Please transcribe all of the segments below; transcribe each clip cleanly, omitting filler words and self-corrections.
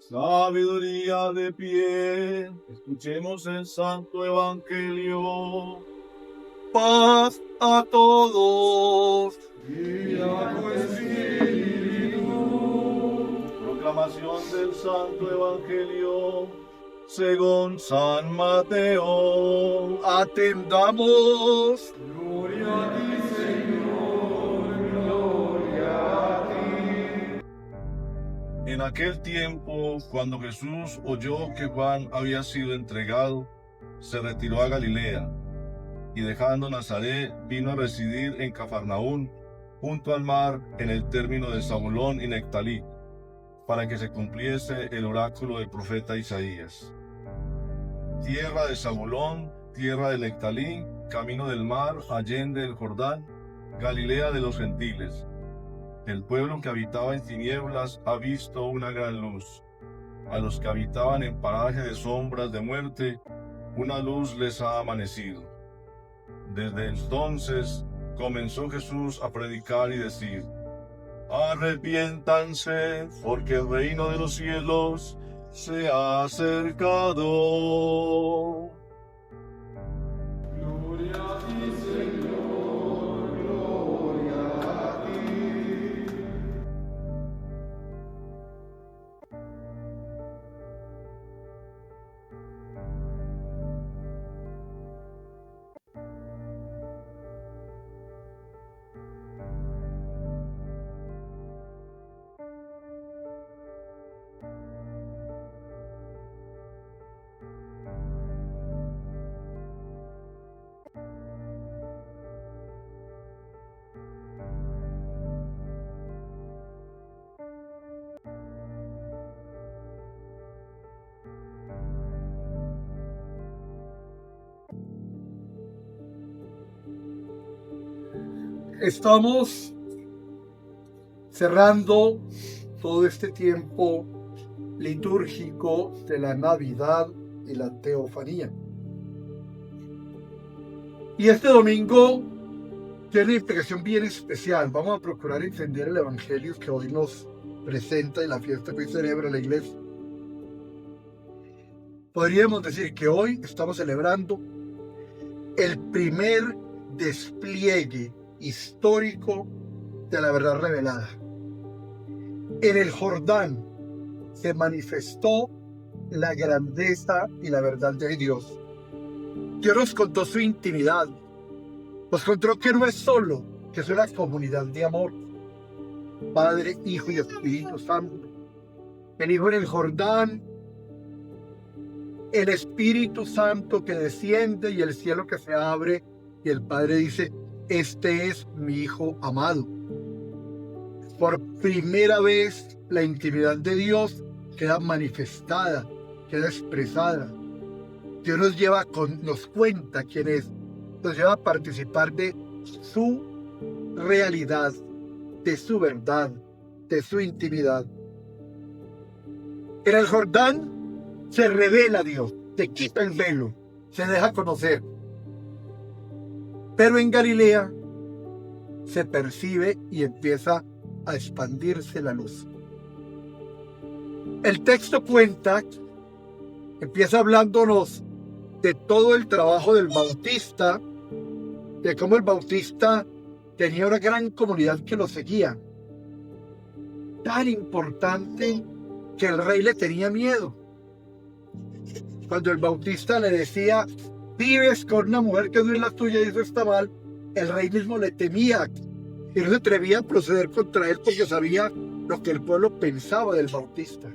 Sabiduría de pie, escuchemos el santo evangelio. Paz a todos. Y a tu espíritu. Proclamación del santo evangelio según San Mateo. Atendamos. Gloria a ti, Señor, gloria a ti. En aquel tiempo, cuando Jesús oyó que Juan había sido entregado, se retiró a Galilea, y dejando Nazaret, vino a residir en Cafarnaún, junto al mar, en el término de Zabulón y Nectalí, para que se cumpliese el oráculo del profeta Isaías. Tierra de Zabulón, tierra de Nectalí, camino del mar, allende el Jordán, Galilea de los gentiles. El pueblo que habitaba en tinieblas ha visto una gran luz. A los que habitaban en paraje de sombras de muerte, una luz les ha amanecido. Desde entonces comenzó Jesús a predicar y decir: arrepiéntanse, porque el reino de los cielos se ha acercado. Gloria a ti, Señor, gloria a ti. Estamos cerrando todo este tiempo litúrgico de la Navidad y la Teofanía. Y este domingo tiene una implicación bien especial. Vamos a procurar entender el Evangelio que hoy nos presenta y la fiesta que hoy celebra la Iglesia. Podríamos decir que hoy estamos celebrando el primer despliegue histórico de la verdad revelada. En el Jordán se manifestó la grandeza y la verdad de Dios. Dios nos contó su intimidad. Nos contó que no es solo, que es una comunidad de amor. Padre, Hijo y Espíritu Santo. El Hijo en el Jordán, el Espíritu Santo que desciende y el cielo que se abre, y el Padre dice: este es mi Hijo amado. Por primera vez la intimidad de Dios queda manifestada, queda expresada. Dios nos cuenta quién es, nos lleva a participar de su realidad, de su verdad, de su intimidad. En el Jordán se revela Dios, se quita el velo, se deja conocer. Pero en Galilea se percibe y empieza a expandirse la luz. El texto empieza hablándonos de todo el trabajo del Bautista, de cómo el Bautista tenía una gran comunidad que lo seguía. Tan importante que el rey le tenía miedo. Cuando el Bautista le decía: vives con una mujer que no es la tuya y eso está mal, el rey mismo le temía y no se atrevía a proceder contra él porque sabía lo que el pueblo pensaba del Bautista.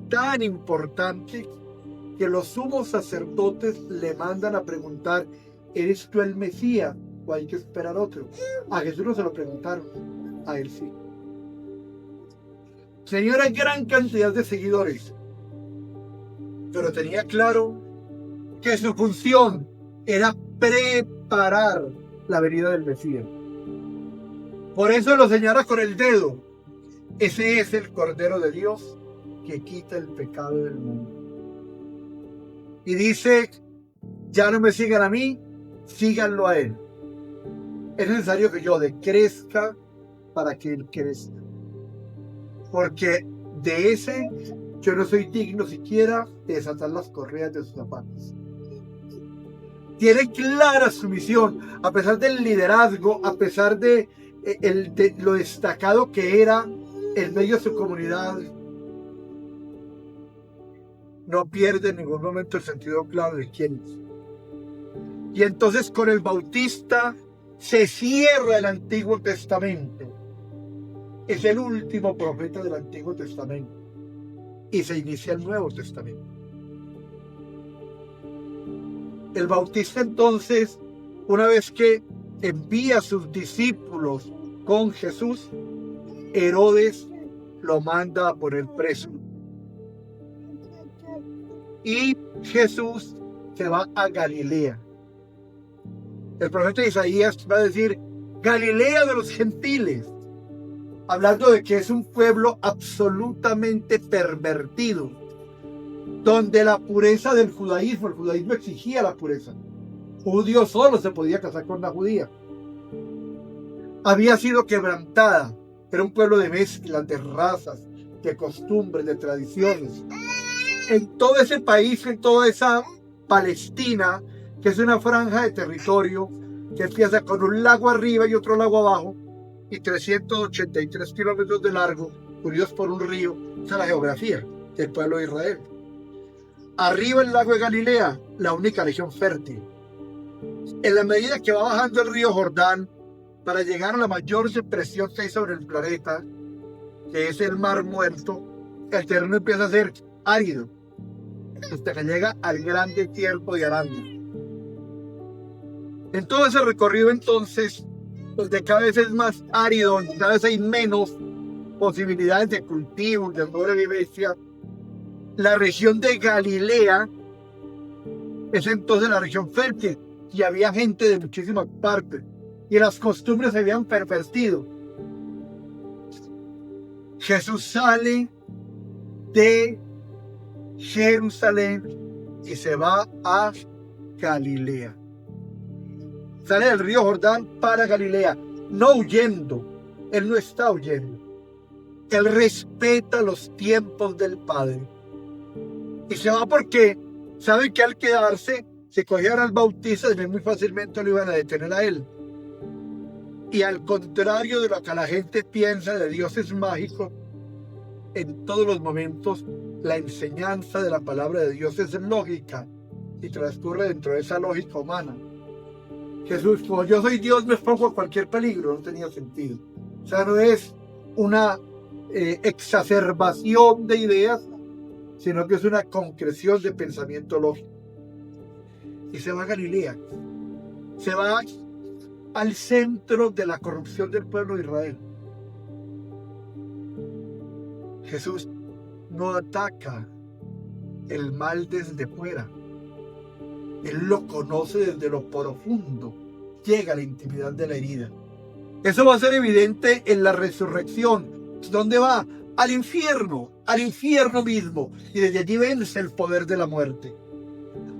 Tan importante que los sumos sacerdotes le mandan a preguntar: ¿eres tú el Mesías o hay que esperar otro? A Jesús no se lo preguntaron, a él sí. Tenía una gran cantidad de seguidores, pero tenía claro que su función era preparar la venida del Mesías. Por eso lo señala con el dedo: ese es el Cordero de Dios que quita el pecado del mundo. Y dice: ya no me sigan a mí, síganlo a él. Es necesario que yo decrezca para que él crezca. Porque de ese yo no soy digno siquiera de desatar las correas de sus zapatos. Tiene clara su misión, a pesar del liderazgo, a pesar de lo destacado que era en medio de su comunidad. No pierde en ningún momento el sentido claro de quién es. Y entonces con el Bautista se cierra el Antiguo Testamento. Es el último profeta del Antiguo Testamento. Y se inicia el Nuevo Testamento. El Bautista entonces, una vez que envía a sus discípulos con Jesús, Herodes lo manda a poner preso. Y Jesús se va a Galilea. El profeta Isaías va a decir, Galilea de los gentiles, hablando de que es un pueblo absolutamente pervertido, donde la pureza del judaísmo, el judaísmo exigía la pureza. Un judío solo se podía casar con una judía. Había sido quebrantada. Era un pueblo de mezclas, de razas, de costumbres, de tradiciones. En todo ese país, en toda esa Palestina, que es una franja de territorio que empieza con un lago arriba y otro lago abajo, y 383 kilómetros de largo, unidos por un río. Esa es la geografía del pueblo de Israel. Arriba el lago de Galilea, la única región fértil. En la medida que va bajando el río Jordán para llegar a la mayor depresión que hay sobre el planeta, que es el Mar Muerto, el terreno empieza a ser árido, hasta que llega al gran desierto de Arabia. En todo ese recorrido entonces, donde cada vez es más árido, donde cada vez hay menos posibilidades de cultivo, de sobrevivencia, la región de Galilea es entonces la región fértil, y había gente de muchísimas partes, y las costumbres se habían pervertido. Jesús sale de Jerusalén y se va a Galilea. Sale del río Jordán para Galilea, no huyendo. Él no está huyendo. Él respeta los tiempos del Padre. Y se va porque sabe que al quedarse, si cogieran al Bautista, muy fácilmente lo iban a detener a él. Y al contrario de lo que la gente piensa de dioses mágicos, en todos los momentos la enseñanza de la palabra de Dios es lógica y transcurre dentro de esa lógica humana. Jesús, como yo soy Dios, me expongo a cualquier peligro, no tenía sentido. O sea, no es una exacerbación de ideas, sino que es una concreción de pensamiento lógico. Y se va a Galilea, se va al centro de la corrupción del pueblo de Israel. Jesús no ataca el mal desde fuera. Él lo conoce desde lo profundo. Llega a la intimidad de la herida. Eso va a ser evidente en la resurrección. ¿Dónde va? Al infierno mismo. Y desde allí vence el poder de la muerte.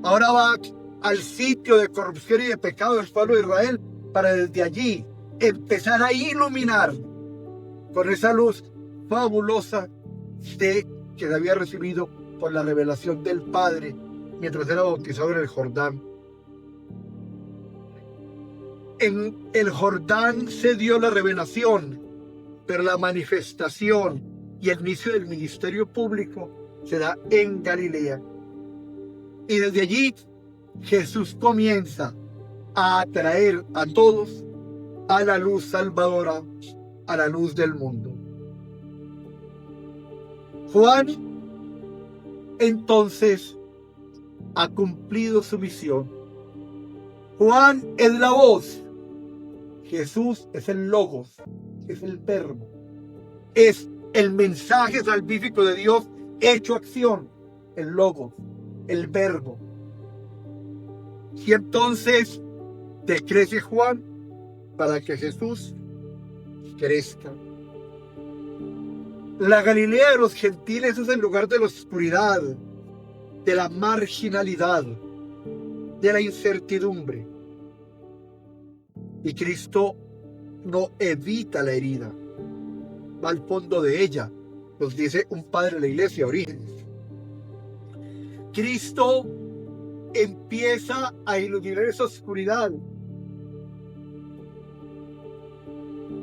Ahora va al sitio de corrupción y de pecado del pueblo de Israel para desde allí empezar a iluminar con esa luz fabulosa que había recibido por la revelación del Padre mientras era bautizado en el Jordán. En el Jordán se dio la revelación, pero la manifestación y el inicio del ministerio público se da en Galilea. Y desde allí Jesús comienza a atraer a todos a la luz salvadora, a la luz del mundo. Juan entonces ha cumplido su misión. Juan es la voz. Jesús es el logos, es el verbo. Es el mensaje salvífico de Dios hecho acción. El logos, el verbo. Y entonces decrece Juan para que Jesús crezca. La Galilea de los gentiles es el lugar de la oscuridad, de la marginalidad, de la incertidumbre. Y Cristo no evita la herida, va al fondo de ella Nos dice un padre de la iglesia, Orígenes. Cristo empieza a iluminar esa oscuridad,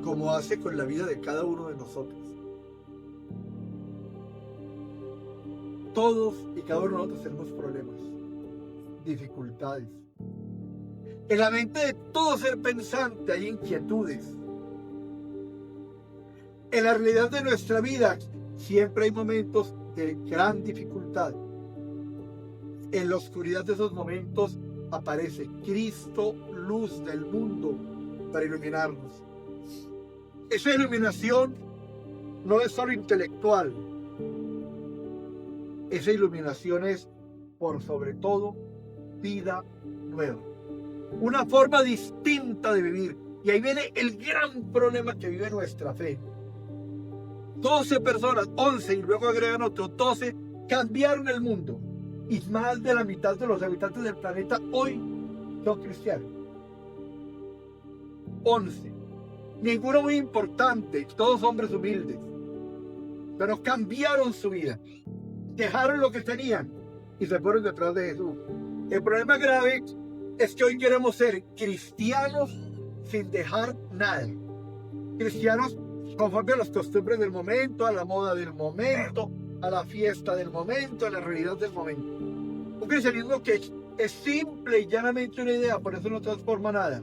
como hace con la vida de cada uno de nosotros. Todos y cada uno de nosotros tenemos problemas, dificultades. En la mente de todo ser pensante hay inquietudes. En la realidad de nuestra vida siempre hay momentos de gran dificultad. En la oscuridad de esos momentos aparece Cristo, luz del mundo, para iluminarnos. Esa iluminación no es solo intelectual. Esa iluminación es, por sobre todo, vida nueva. Una forma distinta de vivir. Y ahí viene el gran problema que vive nuestra fe. 12 personas, 11 y luego agregan otros 12, cambiaron el mundo. Y más de la mitad de los habitantes del planeta hoy son cristianos. 11. Ninguno muy importante, todos hombres humildes. Pero cambiaron su vida. Dejaron lo que tenían y se fueron detrás de Jesús. El problema grave es que hoy queremos ser cristianos sin dejar nada. Cristianos conforme a las costumbres del momento, a la moda del momento, a la fiesta del momento, a la realidad del momento. Un cristianismo que es simple y llanamente una idea, por eso no transforma nada.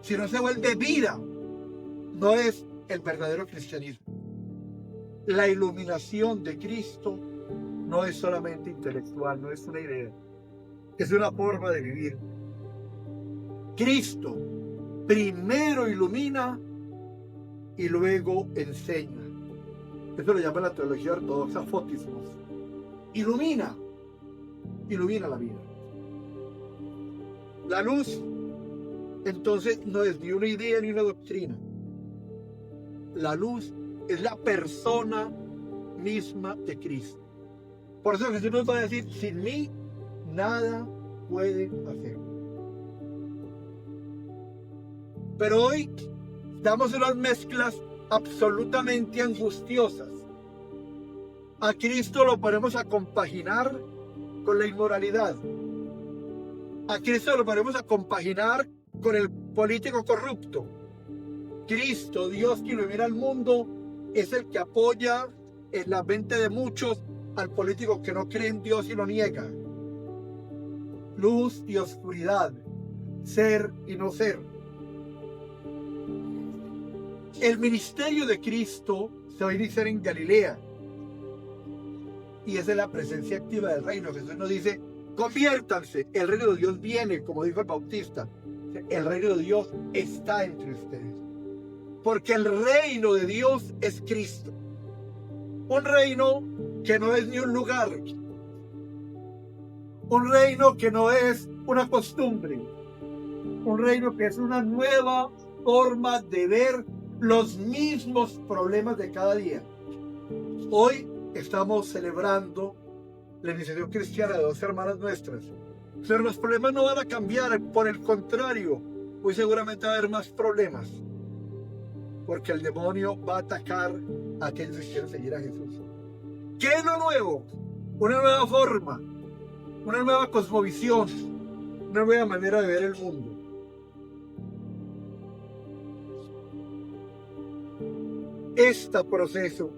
Si no se vuelve vida, no es el verdadero cristianismo. La iluminación de Cristo no es solamente intelectual, no es una idea, es una forma de vivir. Cristo primero ilumina y luego enseña. Eso lo llama la teología ortodoxa fotismos. Ilumina la vida. La luz, entonces, no es ni una idea ni una doctrina. La luz es la persona misma de Cristo. Por eso Jesús nos va a decir, sin mí nada pueden hacer. Pero hoy damos unas mezclas absolutamente angustiosas. A Cristo lo ponemos a compaginar con la inmoralidad. A Cristo lo ponemos a compaginar con el político corrupto. Cristo, Dios que ilumina al mundo, es el que apoya en la mente de muchos al político que no cree en Dios y lo niega. Luz y oscuridad, ser y no ser. El ministerio de Cristo se va a iniciar en Galilea. Y esa es la presencia activa del reino. Jesús nos dice, conviértanse, el reino de Dios viene, como dijo el Bautista. El reino de Dios está entre ustedes. Porque el reino de Dios es Cristo. Un reino que no es ni un lugar. Un reino que no es una costumbre. Un reino que es una nueva forma de ver los mismos problemas de cada día. Hoy estamos celebrando la iniciación cristiana de dos hermanas nuestras. Pero los problemas no van a cambiar, por el contrario, muy seguramente va a haber más problemas. Porque el demonio va a atacar a aquellos que quieren seguir a Jesús. ¿Qué es lo nuevo? Una nueva forma, una nueva cosmovisión, una nueva manera de ver el mundo. Este proceso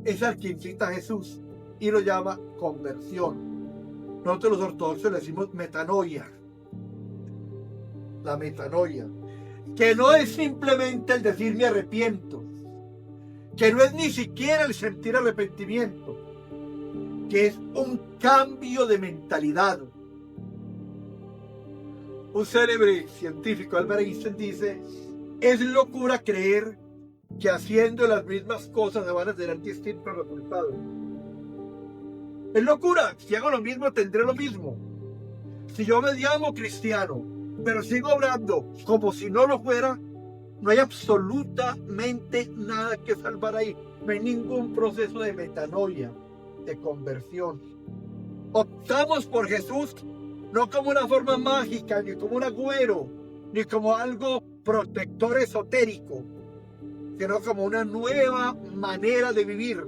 es al que incita a Jesús y lo llama conversión. Nosotros los ortodoxos le decimos metanoia. La metanoia, que no es simplemente el decir me arrepiento, que no es ni siquiera el sentir arrepentimiento, que es un cambio de mentalidad. Un célebre científico, Albert Einstein, dice, es locura creer que haciendo las mismas cosas se van a tener distintos resultados. Es locura, si hago lo mismo tendré lo mismo. Si yo me llamo cristiano, pero sigo obrando como si no lo fuera, no hay absolutamente nada que salvar ahí. No hay ningún proceso de metanoia, de conversión. Optamos por Jesús no como una forma mágica, ni como un agüero, ni como algo protector esotérico, sino como una nueva manera de vivir,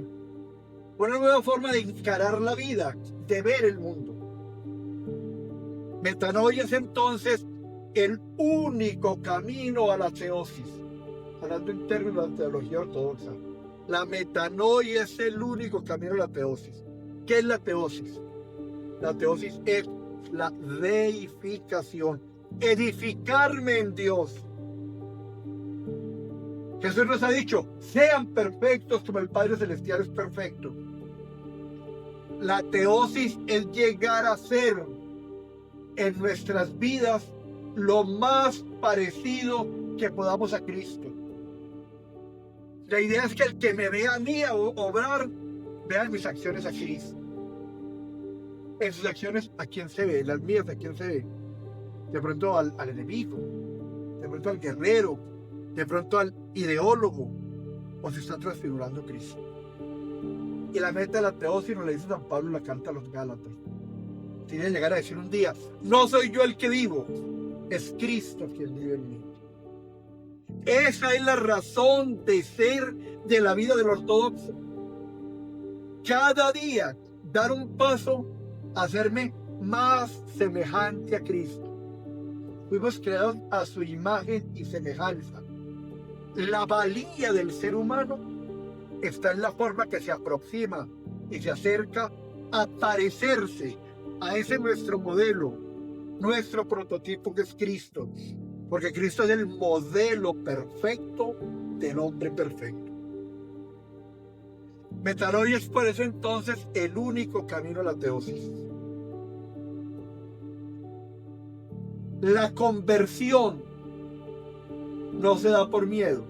una nueva forma de encarar la vida, de ver el mundo. Metanoia es entonces el único camino a la teosis, hablando en términos de la teología ortodoxa. La metanoia es el único camino a la teosis. ¿Qué es la teosis? La teosis es la deificación, edificarme en Dios. Jesús nos ha dicho, sean perfectos como el Padre Celestial es perfecto. La teosis es llegar a ser en nuestras vidas lo más parecido que podamos a Cristo. La idea es que el que me vea a mí obrar, vea en mis acciones a Cristo. En sus acciones, ¿a quién se ve? En las mías, ¿a quién se ve? De pronto al enemigo, de pronto al guerrero, de pronto al ideólogo, o se está transfigurando Cristo. Y la meta de la teosis nos la dice San Pablo en la carta a los Gálatas. Tiene que llegar a decir un día, no soy yo el que vivo, es Cristo quien vive en mí. Esa es la razón de ser de la vida del ortodoxo. Cada día dar un paso a hacerme más semejante a Cristo. Fuimos creados a su imagen y semejanza. La valía del ser humano está en la forma que se aproxima y se acerca a parecerse a ese nuestro modelo, nuestro prototipo que es Cristo. Porque Cristo es el modelo perfecto del hombre perfecto. Metanoia es por eso entonces el único camino a la teosis. La conversión no se da por miedo.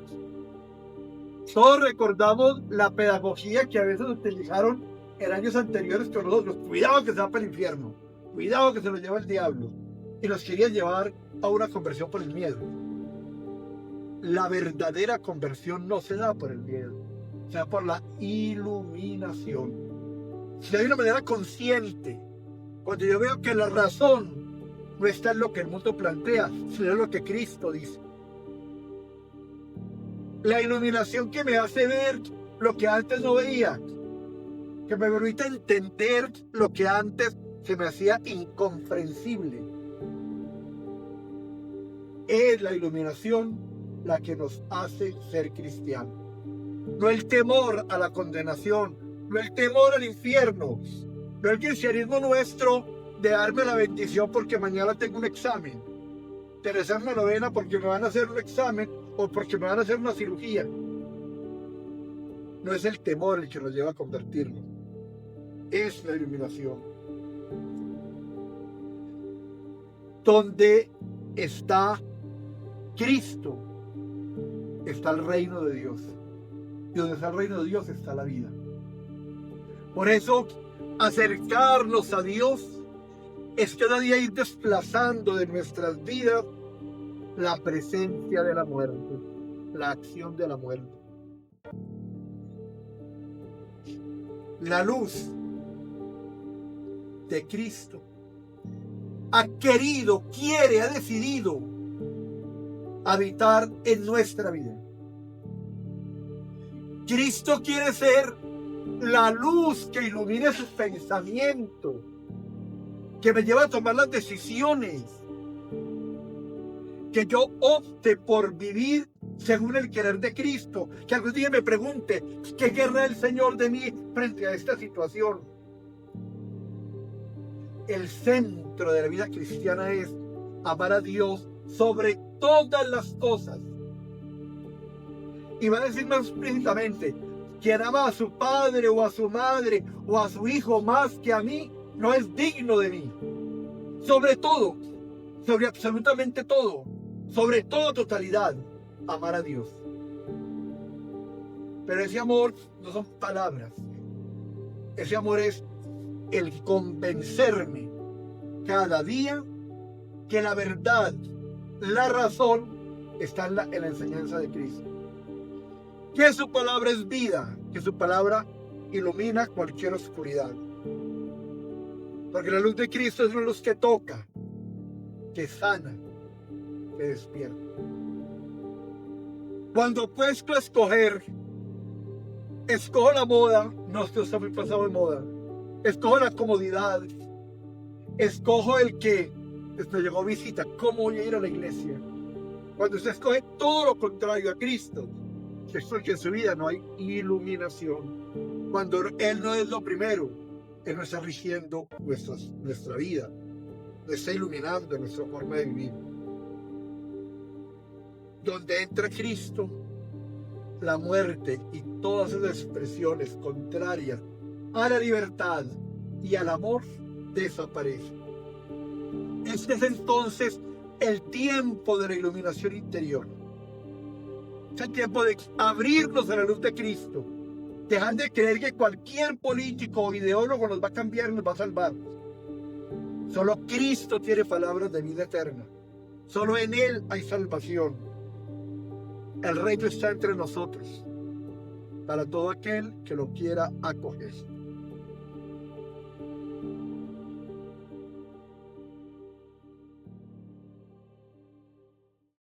Todos recordamos la pedagogía que a veces utilizaron en años anteriores con nosotros. Cuidado que se va para el infierno. Cuidado que se lo lleva el diablo. Y los querían llevar a una conversión por el miedo. La verdadera conversión no se da por el miedo. Se da por la iluminación. Se da de una manera consciente. Cuando yo veo que la razón no está en lo que el mundo plantea, sino en lo que Cristo dice. La iluminación que me hace ver lo que antes no veía, que me permite entender lo que antes se me hacía incomprensible. Es la iluminación la que nos hace ser cristianos. No el temor a la condenación, no el temor al infierno, no el cristianismo nuestro de darme la bendición porque mañana tengo un examen, de rezar una novena porque me van a hacer un examen o porque me van a hacer una cirugía. No es el temor el que nos lleva a convertirnos, es la iluminación. Donde está Cristo, está el reino de Dios. Y donde está el reino de Dios está la vida. Por eso, acercarnos a Dios es cada día ir desplazando de nuestras vidas la presencia de la muerte, la acción de la muerte. La luz de Cristo ha querido, quiere, ha decidido habitar en nuestra vida. Cristo quiere ser la luz que ilumine sus pensamientos, que me lleva a tomar las decisiones, que yo opte por vivir según el querer de Cristo, que algún día me pregunte, ¿qué querrá el Señor de mí frente a esta situación? El centro de la vida cristiana es amar a Dios sobre todas las cosas. Y va a decir más explícitamente, quien ama a su padre o a su madre o a su hijo más que a mí, no es digno de mí. Sobre todo, sobre absolutamente todo, sobre toda totalidad, amar a Dios. Pero ese amor no son palabras. Ese amor es el convencerme cada día que la verdad, la razón está en la enseñanza de Cristo. Que su palabra es vida, que su palabra ilumina cualquier oscuridad. Porque la luz de Cristo es una luz que toca, que sana, que despierta. Cuando puesto a escoger, escojo la moda, no, esto está muy pasado de moda. Escojo la comodidad. Escojo el que me llegó visita, cómo voy a ir a la iglesia. Cuando usted escoge todo lo contrario a Cristo, es porque en su vida no hay iluminación. Cuando Él no es lo primero, Él no está rigiendo nuestra vida, no está iluminando nuestra forma de vivir. Donde entra Cristo, la muerte y todas esas expresiones contrarias a la libertad y al amor desaparecen. Este es entonces el tiempo de la iluminación interior. Es el tiempo de abrirnos a la luz de Cristo. Dejar de creer que cualquier político o ideólogo nos va a cambiar y nos va a salvar. Solo Cristo tiene palabras de vida eterna. Solo en Él hay salvación. El reino está entre nosotros, para todo aquel que lo quiera acoger.